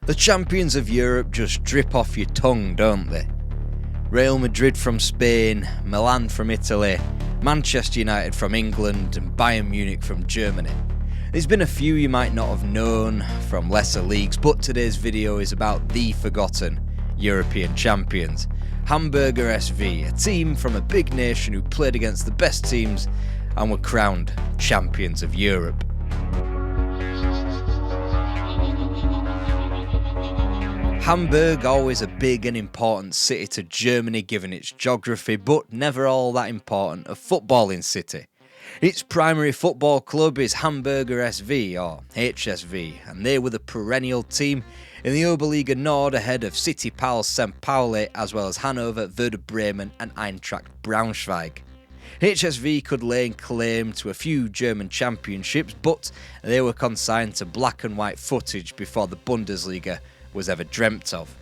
The champions of Europe just drip off your tongue, don't they? Real Madrid from Spain, Milan from Italy, Manchester United from England and Bayern Munich from Germany. There's been a few you might not have known from lesser leagues, but today's video is about the forgotten European champions, Hamburger SV, a team from a big nation who played against the best teams and were crowned champions of Europe. Hamburg, always a big and important city to Germany given its geography, but never all that important a footballing city. Its primary football club is Hamburger SV, or HSV, and they were the perennial team in the Oberliga Nord ahead of City pals St. Pauli, as well as Hannover, Werder Bremen and Eintracht Braunschweig. HSV could lay claim to a few German championships, but they were consigned to black and white footage before the Bundesliga was ever dreamt of.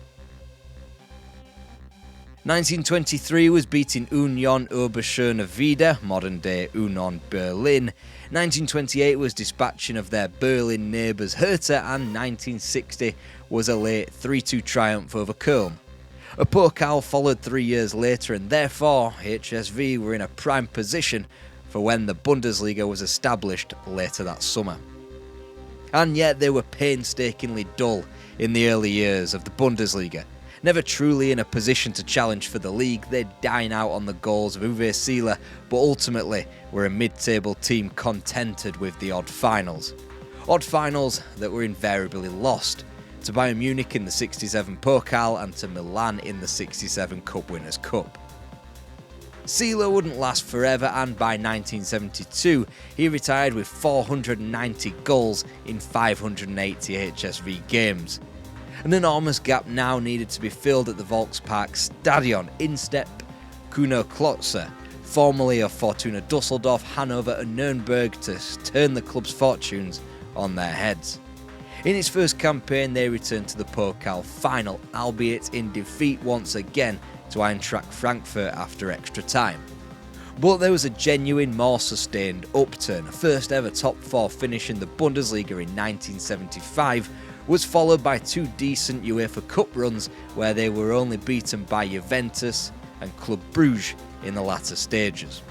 1923 was beating Union Oberschöne Wieder, modern day Union Berlin. 1928 was dispatching of their Berlin neighbours Hertha, and 1960 was a late 3-2 triumph over Köln. A Pokal followed 3 years later, and therefore HSV were in a prime position for when the Bundesliga was established later that summer. And yet they were painstakingly dull in the early years of the Bundesliga. Never truly in a position to challenge for the league, they'd dine out on the goals of Uwe Seeler, but ultimately were a mid-table team contented with the odd finals. Odd finals that were invariably lost, to Bayern Munich in the 67 Pokal and to Milan in the 67 Cup Winners' Cup. Seeler wouldn't last forever, and by 1972 he retired with 490 goals in 580 HSV games. An enormous gap now needed to be filled at the Volkspark Stadion. In step Kuno Klotzer, formerly of Fortuna Dusseldorf, Hannover and Nürnberg, to turn the club's fortunes on their heads. In its first campaign they returned to the Pokal final, albeit in defeat once again to Eintracht Frankfurt after extra time. But there was a genuine, more sustained upturn. A first ever top four finish in the Bundesliga in 1975 was followed by two decent UEFA Cup runs where they were only beaten by Juventus and Club Brugge in the latter stages.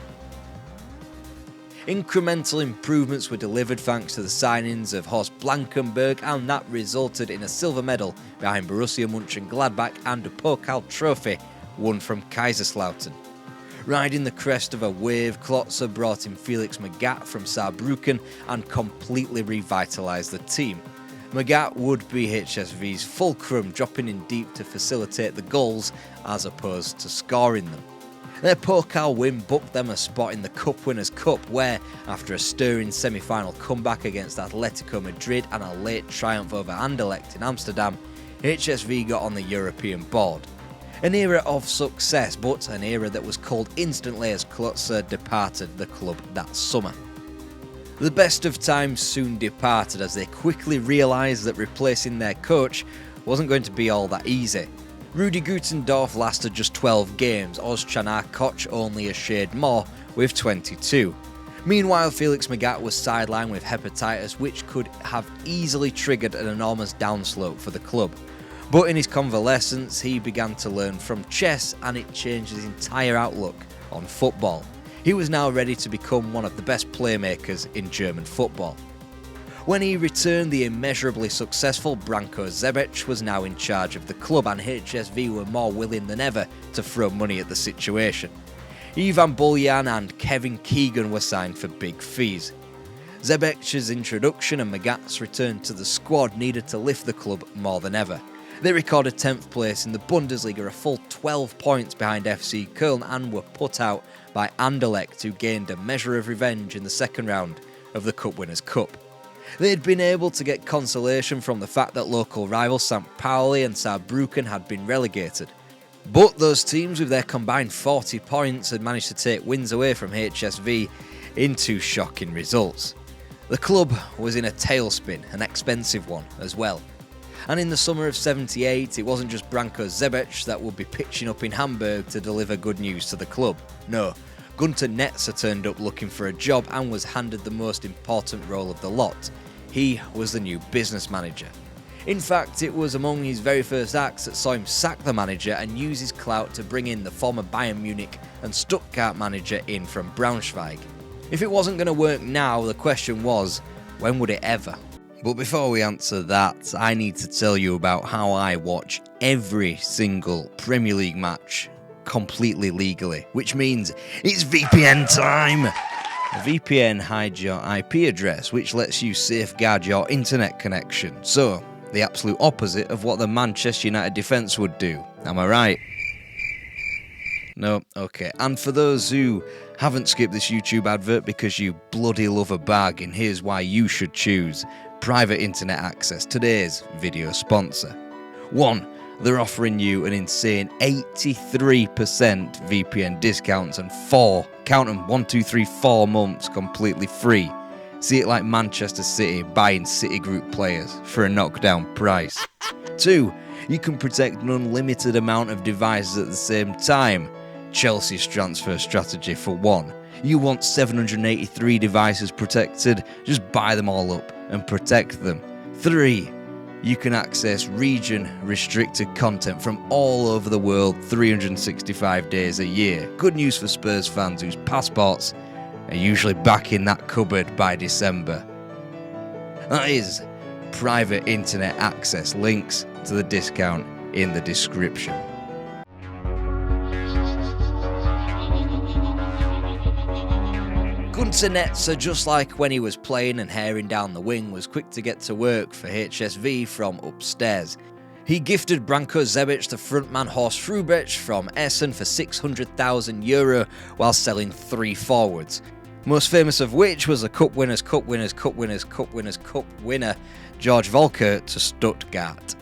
Incremental improvements were delivered thanks to the signings of Horst Blankenberg, and that resulted in a silver medal behind Borussia Mönchengladbach and a Pokal trophy won from Kaiserslautern. Riding the crest of a wave, Klotzer brought in Felix Magath from Saarbrücken and completely revitalised the team. Magath would be HSV's fulcrum, dropping in deep to facilitate the goals as opposed to scoring them. Their Pokal win booked them a spot in the Cup Winners' Cup, where, after a stirring semi-final comeback against Atletico Madrid and a late triumph over Anderlecht in Amsterdam, HSV got on the European board. An era of success, but an era that was called instantly as Klotzer departed the club that summer. The best of times soon departed as they quickly realised that replacing their coach wasn't going to be all that easy. Rudi Gutendorf lasted just 12 games, Ozcanar Koch only a shade more with 22. Meanwhile, Felix Magath was sidelined with hepatitis, which could have easily triggered an enormous downslope for the club. But in his convalescence, he began to learn from chess, and it changed his entire outlook on football. He was now ready to become one of the best playmakers in German football. When he returned, the immeasurably successful Branko Zebec was now in charge of the club, and HSV were more willing than ever to throw money at the situation. Ivan Buljan and Kevin Keegan were signed for big fees. Zebec's introduction and Magath's return to the squad needed to lift the club more than ever. They recorded 10th place in the Bundesliga, a full 12 points behind FC Köln, and were put out by Anderlecht, who gained a measure of revenge in the second round of the Cup Winners' Cup. They had been able to get consolation from the fact that local rivals St. Pauli and Saarbrücken had been relegated. But those teams with their combined 40 points had managed to take wins away from HSV in two shocking results. The club was in a tailspin, an expensive one as well. And in the summer of '78, it wasn't just Branko Zebec that would be pitching up in Hamburg to deliver good news to the club. No, Gunter Netzer turned up looking for a job and was handed the most important role of the lot. He was the new business manager. In fact, it was among his very first acts that saw him sack the manager and use his clout to bring in the former Bayern Munich and Stuttgart manager in from Braunschweig. If it wasn't going to work now, the question was, when would it ever? But before we answer that, I need to tell you about how I watch every single Premier League match completely legally, which means it's VPN time! A VPN hides your IP address, which lets you safeguard your internet connection. So, the absolute opposite of what the Manchester United defence would do. Am I right? No? Okay. And for those who haven't skipped this YouTube advert because you bloody love a bargain, here's why you should choose private internet access, today's video sponsor. 1. They're offering you an insane 83% VPN discounts and 4, count them, 1, 2, 3, 4 months completely free. See it like Manchester City buying Citigroup players for a knockdown price. 2. You can protect an unlimited amount of devices at the same time. Chelsea's transfer strategy for 1. You want 783 devices protected, just buy them all up and protect them. 3. You can access region-restricted content from all over the world 365 days a year. Good news for Spurs fans whose passports are usually back in that cupboard by December. That is private internet access. Links to the discount in the description. Gunter Netzer, just like when he was playing and herring down the wing, was quick to get to work for HSV from upstairs. He gifted Branko Zebic the frontman Horst Hrubesch from Essen for €600,000 while selling 3 forwards. Most famous of which was the Cup winner, George Volkert to Stuttgart.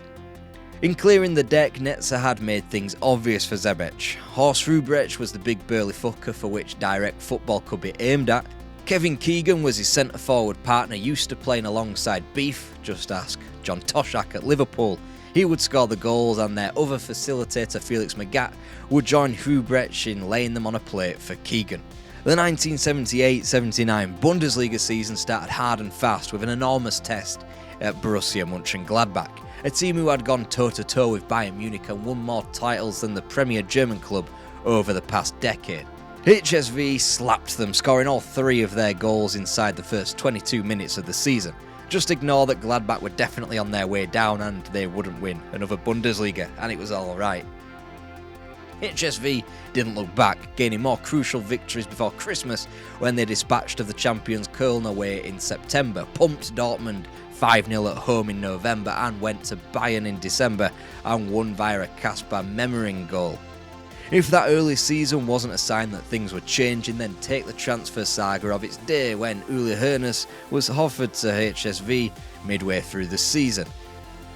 In clearing the deck, Netzer had made things obvious for Zebic. Horst Hrubesch was the big burly fucker for which direct football could be aimed at. Kevin Keegan was his centre-forward partner, used to playing alongside Beef, just ask John Toshak at Liverpool. He would score the goals and their other facilitator Felix Magath would join Hrubesch in laying them on a plate for Keegan. The 1978-79 Bundesliga season started hard and fast with an enormous test at Borussia Mönchengladbach, a team who had gone toe-to-toe with Bayern Munich and won more titles than the Premier German club over the past decade. HSV slapped them, scoring all 3 of their goals inside the first 22 minutes of the season. Just ignore that Gladbach were definitely on their way down and they wouldn't win another Bundesliga, and it was alright. HSV didn't look back, gaining more crucial victories before Christmas when they dispatched of the champions Köln away in September, pumped Dortmund 5-0 at home in November and went to Bayern in December and won via a Kaspar Memmering goal. If that early season wasn't a sign that things were changing, then take the transfer saga of its day when Uli Hesse was offered to HSV midway through the season.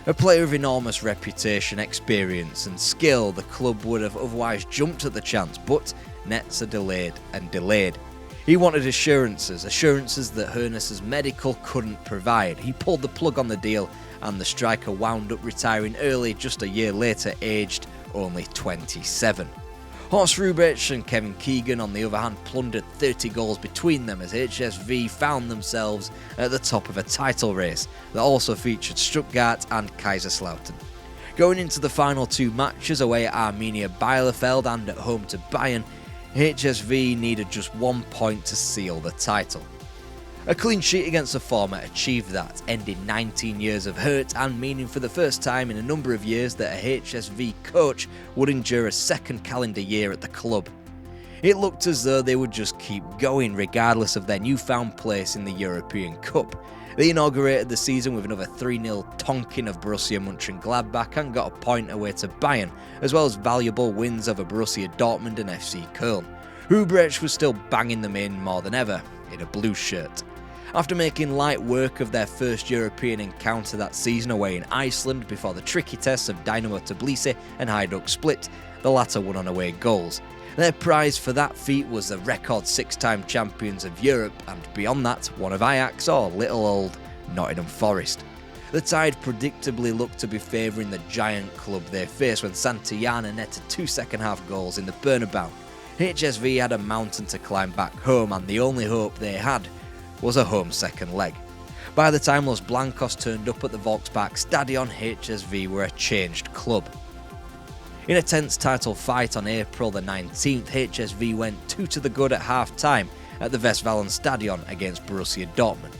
A player of enormous reputation, experience and skill, the club would have otherwise jumped at the chance, but Netzer delayed and delayed. He wanted assurances that Herness's medical couldn't provide. He pulled the plug on the deal and the striker wound up retiring early just a year later, aged only 27. Horst Hrubesch and Kevin Keegan, on the other hand, plundered 30 goals between them as HSV found themselves at the top of a title race that also featured Stuttgart and Kaiserslautern. Going into the final 2 matches away at Arminia Bielefeld and at home to Bayern, HSV needed just 1 point to seal the title. A clean sheet against the former achieved that, ending 19 years of hurt and meaning for the first time in a number of years that a HSV coach would endure a second calendar year at the club. It looked as though they would just keep going regardless of their newfound place in the European Cup. They inaugurated the season with another 3-0 tonking of Borussia Mönchengladbach and got a point away to Bayern, as well as valuable wins over Borussia Dortmund and FC Köln. Hrubesch was still banging them in more than ever, in a blue shirt. After making light work of their first European encounter that season away in Iceland before the tricky tests of Dynamo Tbilisi and Hajduk Split, the latter won on away goals. Their prize for that feat was the record 6-time champions of Europe and beyond that, one of Ajax or little old Nottingham Forest. The tide predictably looked to be favouring the giant club they faced when Santillana netted 2 second-half goals in the Bernabeu. HSV had a mountain to climb back home and the only hope they had was a home second leg. By the time Los Blancos turned up at the Volkspark Stadion, HSV were a changed club. In a tense title fight on April the 19th, HSV went 2-0 at half-time at the Westfalenstadion against Borussia Dortmund.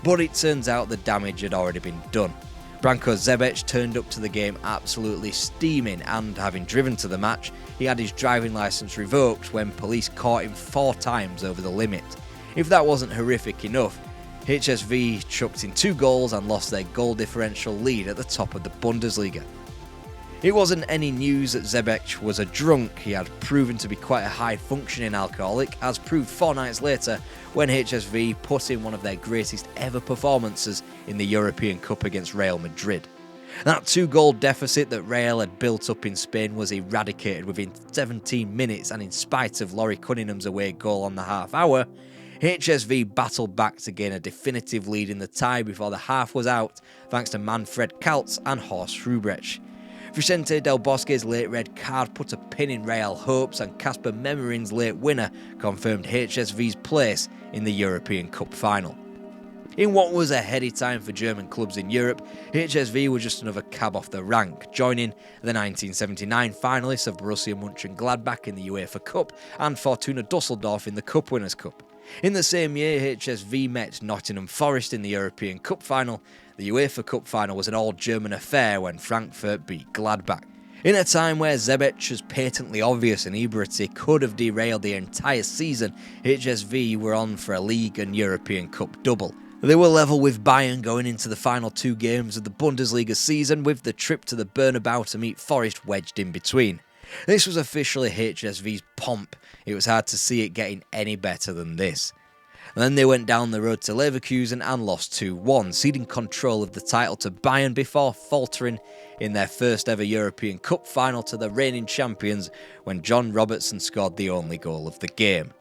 But it turns out the damage had already been done. Branko Zebec turned up to the game absolutely steaming, and having driven to the match, he had his driving licence revoked when police caught him 4 times over the limit. If that wasn't horrific enough, HSV chucked in 2 goals and lost their goal differential lead at the top of the Bundesliga. It wasn't any news that Zebec was a drunk. He had proven to be quite a high-functioning alcoholic, as proved 4 nights later when HSV put in one of their greatest ever performances in the European Cup against Real Madrid. That 2-goal deficit that Real had built up in Spain was eradicated within 17 minutes, and in spite of Laurie Cunningham's away goal on the half hour, HSV battled back to gain a definitive lead in the tie before the half was out, thanks to Manfred Kaltz and Horst Hrubesch. Vicente Del Bosque's late red card put a pin in Real hopes, and Kasper Memmerin's late winner confirmed HSV's place in the European Cup final. In what was a heady time for German clubs in Europe, HSV were just another cab off the rank, joining the 1979 finalists of Borussia Mönchengladbach in the UEFA Cup and Fortuna Düsseldorf in the Cup Winners' Cup. In the same year, HSV met Nottingham Forest in the European Cup final. The UEFA Cup final was an all-German affair when Frankfurt beat Gladbach. In a time where Zebec's patently obvious inebriety could have derailed the entire season, HSV were on for a league and European Cup double. They were level with Bayern going into the final 2 games of the Bundesliga season, with the trip to the Bernabeu to meet Forest wedged in between. This was officially HSV's pomp. It was hard to see it getting any better than this. Then they went down the road to Leverkusen and lost 2-1, ceding control of the title to Bayern before faltering in their first ever European Cup final to the reigning champions when John Robertson scored the only goal of the game.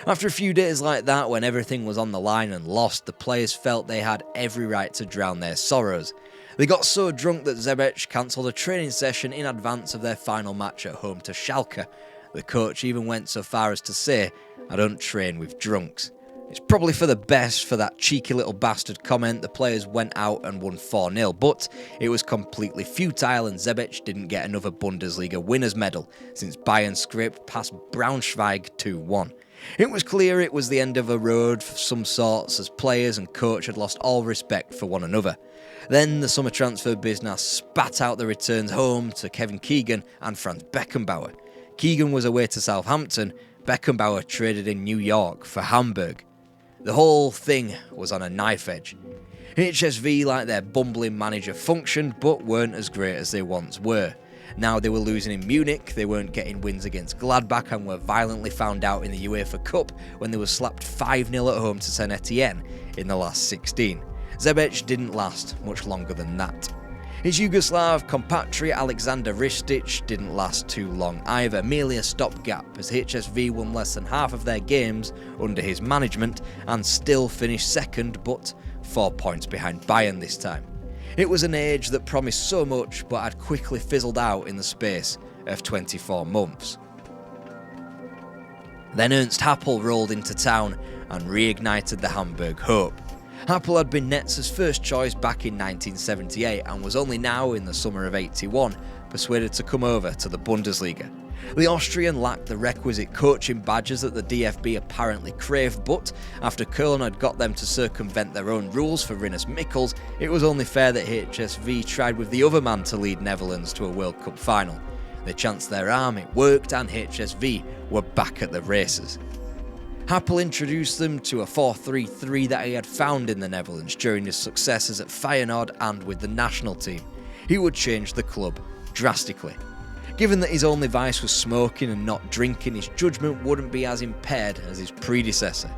After a few days like that, when everything was on the line and lost, the players felt they had every right to drown their sorrows. They got so drunk that Zebec cancelled a training session in advance of their final match at home to Schalke. The coach even went so far as to say, "I don't train with drunks." It's probably for the best. For that cheeky little bastard comment, the players went out and won 4-0, but it was completely futile, and Zebec didn't get another Bundesliga winners' medal since Bayern scraped past Braunschweig 2-1. It was clear it was the end of a road of some sorts, as players and coach had lost all respect for one another. Then the summer transfer business spat out the returns home to Kevin Keegan and Franz Beckenbauer. Keegan was away to Southampton, Beckenbauer traded in New York for Hamburg. The whole thing was on a knife edge. HSV, like their bumbling manager, functioned but weren't as great as they once were. Now they were losing in Munich, they weren't getting wins against Gladbach, and were violently found out in the UEFA Cup when they were slapped 5-0 at home to Saint Etienne in the last 16. Zebec didn't last much longer than that. His Yugoslav compatriot Alexander Ristic didn't last too long either, merely a stopgap, as HSV won less than half of their games under his management and still finished second, but 4 points behind Bayern this time. It was an age that promised so much but had quickly fizzled out in the space of 24 months. Then Ernst Happel rolled into town and reignited the Hamburg hope. Happel had been Netz's first choice back in 1978 and was only now, in the summer of '81, persuaded to come over to the Bundesliga. The Austrian lacked the requisite coaching badges that the DFB apparently craved, but after Köln had got them to circumvent their own rules for Rinus Michels, it was only fair that HSV tried with the other man to lead Netherlands to a World Cup final. They chanced their arm, it worked, and HSV were back at the races. Happel introduced them to a 4-3-3 that he had found in the Netherlands during his successes at Feyenoord and with the national team. He would change the club drastically. Given that his only vice was smoking and not drinking, his judgment wouldn't be as impaired as his predecessor.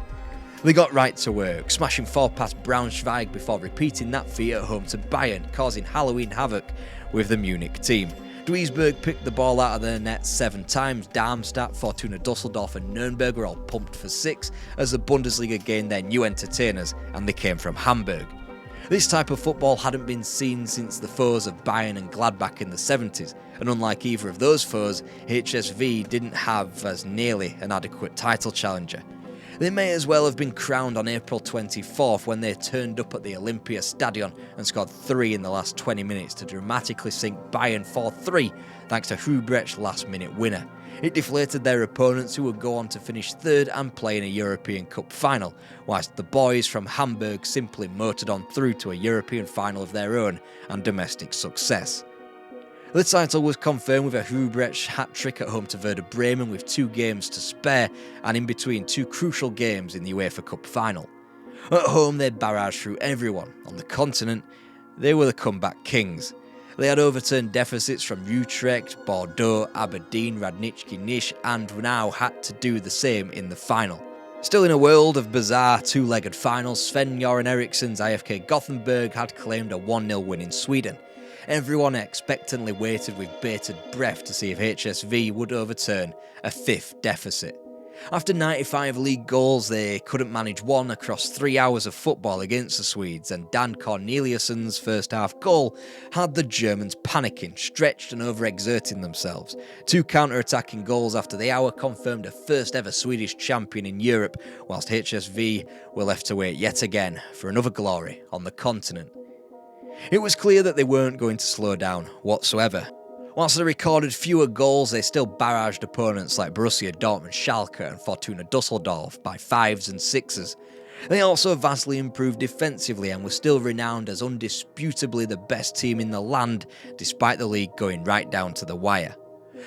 They got right to work, smashing 4 past Braunschweig before repeating that feat at home to Bayern, causing Halloween havoc with the Munich team. Duisburg picked the ball out of their net 7 times, Darmstadt, Fortuna Düsseldorf and Nürnberg were all pumped for 6 as the Bundesliga gained their new entertainers, and they came from Hamburg. This type of football hadn't been seen since the foes of Bayern and Gladbach in the 70s, and unlike either of those foes, HSV didn't have as nearly an adequate title challenger. They may as well have been crowned on April 24th when they turned up at the Olympia Stadion and scored 3 in the last 20 minutes to dramatically sink Bayern 4-3 thanks to Hubrecht's last-minute winner. It deflated their opponents, who would go on to finish third and play in a European Cup final, whilst the boys from Hamburg simply motored on through to a European final of their own and domestic success. The title was confirmed with a Hubrecht hat-trick at home to Werder Bremen with 2 games to spare and in between 2 crucial games in the UEFA Cup final. At home they barraged through everyone. On the continent, they were the comeback kings. They had overturned deficits from Utrecht, Bordeaux, Aberdeen, Radnički Niš and now had to do the same in the final. Still in a world of bizarre 2-legged finals, Sven-Göran Eriksson's IFK Gothenburg had claimed a 1-0 win in Sweden. Everyone expectantly waited with bated breath to see if HSV would overturn a 5th deficit. After 95 league goals, they couldn't manage one across 3 hours of football against the Swedes, and Dan Corneliusson's first half goal had the Germans panicking, stretched and overexerting themselves. 2 counter-attacking goals after the hour confirmed a first ever Swedish champion in Europe, whilst HSV were left to wait yet again for another glory on the continent. It was clear that they weren't going to slow down whatsoever. Whilst they recorded fewer goals, they still barraged opponents like Borussia Dortmund, Schalke and Fortuna Düsseldorf by 5s and 6s. They also vastly improved defensively and were still renowned as undisputably the best team in the land, despite the league going right down to the wire.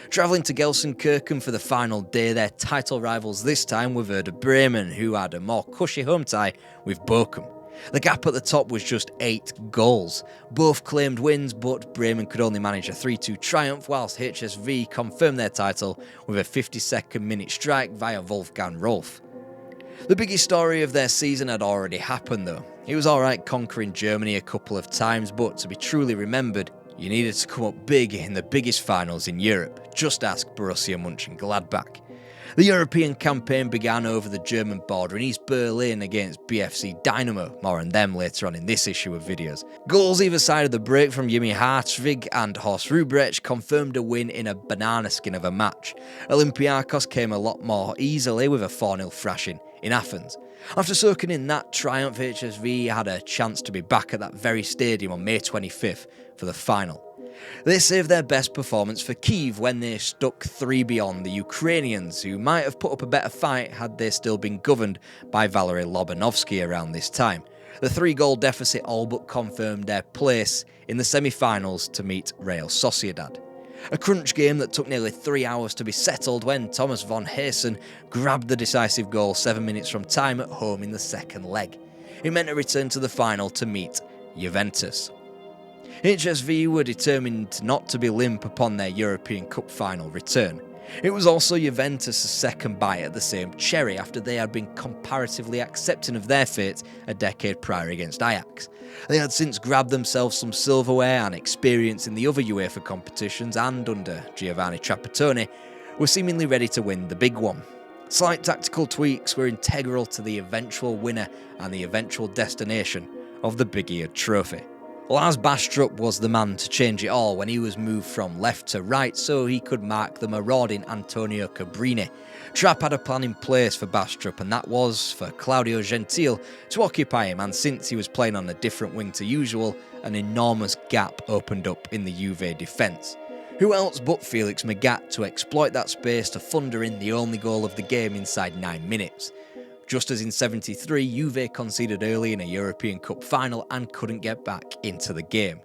Travelling to Gelsenkirchen for the final day, their title rivals this time were Werder Bremen, who had a more cushy home tie with Bochum. The gap at the top was just 8 goals. Both claimed wins, but Bremen could only manage a 3-2 triumph, whilst HSV confirmed their title with a 52nd minute strike via Wolfgang Rolf. The biggest story of their season had already happened though. It was alright conquering Germany a couple of times, but to be truly remembered, you needed to come up big in the biggest finals in Europe. Just ask Borussia Mönchengladbach. The European campaign began over the German border in East Berlin against BFC Dynamo, more on them later on in this issue of videos. Goals either side of the break from Jimmy Hartwig and Horst Hubrecht confirmed a win in a banana skin of a match. Olympiacos came a lot more easily with a 4-0 thrashing in Athens. After soaking in that triumph, HSV had a chance to be back at that very stadium on May 25th for the final. They saved their best performance for Kyiv when they stuck 3 beyond the Ukrainians, who might have put up a better fight had they still been governed by Valery Lobanovsky around this time. The 3-goal deficit all but confirmed their place in the semi-finals to meet Real Sociedad. A crunch game that took nearly 3 hours to be settled when Thomas von Heesen grabbed the decisive goal 7 minutes from time at home in the second leg. It meant a return to the final to meet Juventus. HSV were determined not to be limp upon their European Cup final return. It was also Juventus' second bite at the same cherry after they had been comparatively accepting of their fate a decade prior against Ajax. They had since grabbed themselves some silverware and experience in the other UEFA competitions, and under Giovanni Trapattoni were seemingly ready to win the big one. Slight tactical tweaks were integral to the eventual winner and the eventual destination of the big-eared trophy. Lars Bastrup was the man to change it all when he was moved from left to right so he could mark the marauding Antonio Cabrini. Trapp had a plan in place for Bastrup, and that was for Claudio Gentile to occupy him, and since he was playing on a different wing to usual, an enormous gap opened up in the Juve defence. Who else but Felix Magath to exploit that space to thunder in the only goal of the game inside 9 minutes. Just as in '73, Juve conceded early in a European Cup final and couldn't get back into the game.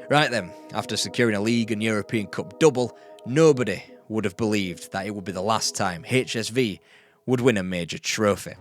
Right then, after securing a League and European Cup double, nobody would have believed that it would be the last time HSV would win a major trophy.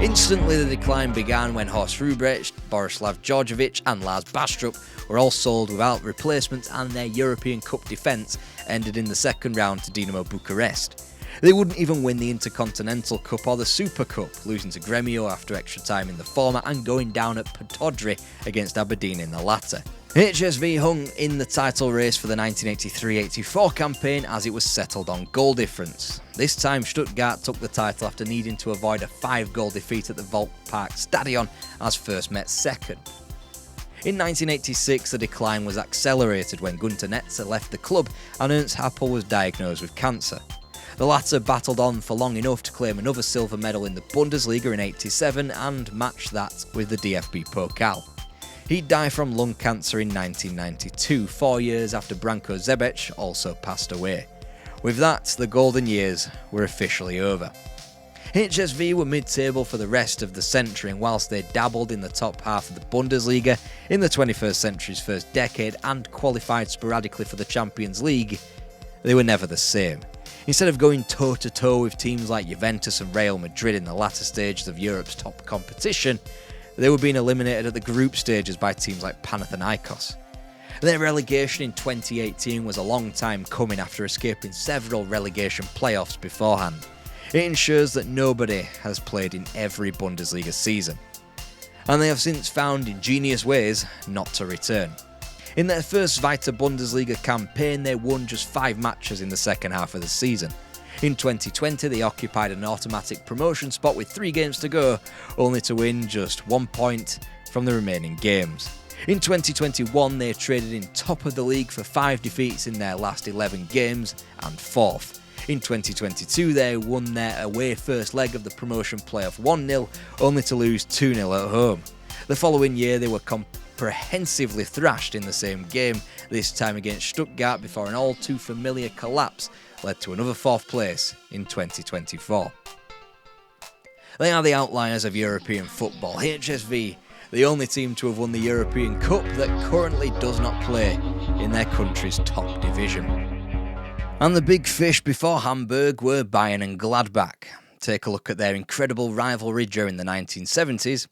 Instantly the decline began when Horst Hubrecht, Borislav Djordjevic and Lars Bastrup were all sold without replacements, and their European Cup defence ended in the second round to Dynamo Bucharest. They wouldn't even win the Intercontinental Cup or the Super Cup, losing to Gremio after extra time in the former and going down at Pataudry against Aberdeen in the latter. HSV hung in the title race for the 1983-84 campaign as it was settled on goal difference. This time Stuttgart took the title after needing to avoid a 5-goal defeat at the Volkspark Stadion as first met second. In 1986, the decline was accelerated when Gunter Netzer left the club and Ernst Happel was diagnosed with cancer. The latter battled on for long enough to claim another silver medal in the Bundesliga in 87 and match that with the DFB Pokal. He died from lung cancer in 1992, 4 years after Branko Zebec also passed away. With that, the golden years were officially over. HSV were mid-table for the rest of the century, and whilst they dabbled in the top half of the Bundesliga in the 21st century's first decade and qualified sporadically for the Champions League, they were never the same. Instead of going toe-to-toe with teams like Juventus and Real Madrid in the latter stages of Europe's top competition, they were being eliminated at the group stages by teams like Panathinaikos. Their relegation in 2018 was a long time coming after escaping several relegation playoffs beforehand. It ensures that nobody has played in every Bundesliga season. And they have since found ingenious ways not to return. In their first Zweite Bundesliga campaign, they won just 5 matches in the second half of the season. In 2020, they occupied an automatic promotion spot with 3 games to go, only to win just 1 point from the remaining games. In 2021, they traded in top of the league for 5 defeats in their last 11 games and 4th. In 2022, they won their away first leg of the promotion playoff 1-0, only to lose 2-0 at home. The following year, they were comprehensively thrashed in the same game, this time against Stuttgart, before an all too familiar collapse led to another 4th place in 2024. They are the outliers of European football. HSV, the only team to have won the European Cup that currently does not play in their country's top division. And the big fish before Hamburg were Bayern and Gladbach. Take a look at their incredible rivalry during the 1970s